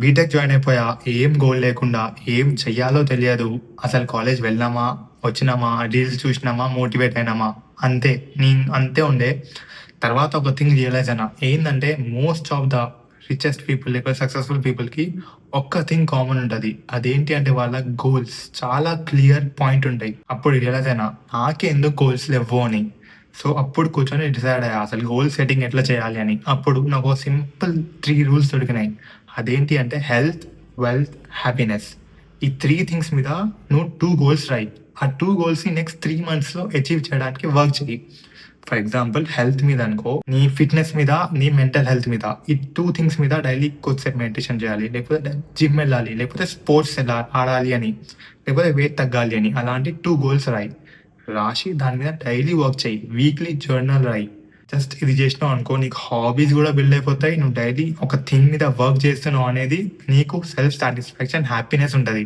BTech join అయిపోయా. ఏం goal లేకుండా, ఏం చెయ్యాలో తెలియదు. అసలు కాలేజ్ వెళ్ళినామా, వచ్చినామా, రీల్స్ చూసినామా, మోటివేట్ అయినామా అంతే. నేను అంతే ఉండే. తర్వాత ఒక థింగ్ రియలైజ్ అయినా. ఏందంటే most of the richest people లేకపోతే సక్సెస్‌ఫుల్ పీపుల్‌కి ఒక్క థింగ్ కామన్ ఉంటది. అదేంటి అంటే వాళ్ళ గోల్స్. చాలా క్లియర్ పాయింట్ ఉంటాయి. అప్పుడు రియలైజ్ అయినా నాకే ఎందుకు గోల్స్ లెవ్వు అని. సో, అప్పుడు కూర్చొని డిసైడ్ అయ్యా అసలు గోల్ సెట్టింగ్ ఎట్లా చేయాలి అని. అప్పుడు నాకు ఒక సింపుల్ 3 రూల్స్ దొరికినాయి. అదేంటి అంటే హెల్త్, వెల్త్, హ్యాపీనెస్. ఈ 3 థింగ్స్ మీద నువ్వు 2 గోల్స్ రాయి. ఆ 2 గోల్స్‌ని నెక్స్ట్ 3 మంత్స్‌లో అచీవ్ చేయడానికి వర్క్ చెయ్యి. ఫర్ ఎగ్జాంపుల్ హెల్త్ మీద అనుకో, నీ ఫిట్‌నెస్ మీద, నీ మెంటల్ హెల్త్ మీద. ఈ 2 థింగ్స్ మీద డైలీ కొద్దిసేపు మెడిటేషన్ చేయాలి. లేకపోతే జిమ్ వెళ్ళాలి. లేకపోతే స్పోర్ట్స్ ఆడాలి అని. లేకపోతే వెయిట్ తగ్గాలి అని. అలాంటి 2 గోల్స్ రాయి. రాసి దాని మీద డైలీ వర్క్ చెయ్యి. వీక్లీ జర్నల్ రాయి. జస్ట్ ఇది చేసినావు అనుకో నీకు హాబీస్ కూడా బిల్డ్ అయిపోతాయి. నువ్వు డైలీ ఒక థింగ్ మీద వర్క్ చేస్తున్నావు అనేది నీకు సెల్ఫ్ సాటిస్ఫాక్షన్, హ్యాపీనెస్ ఉంటది.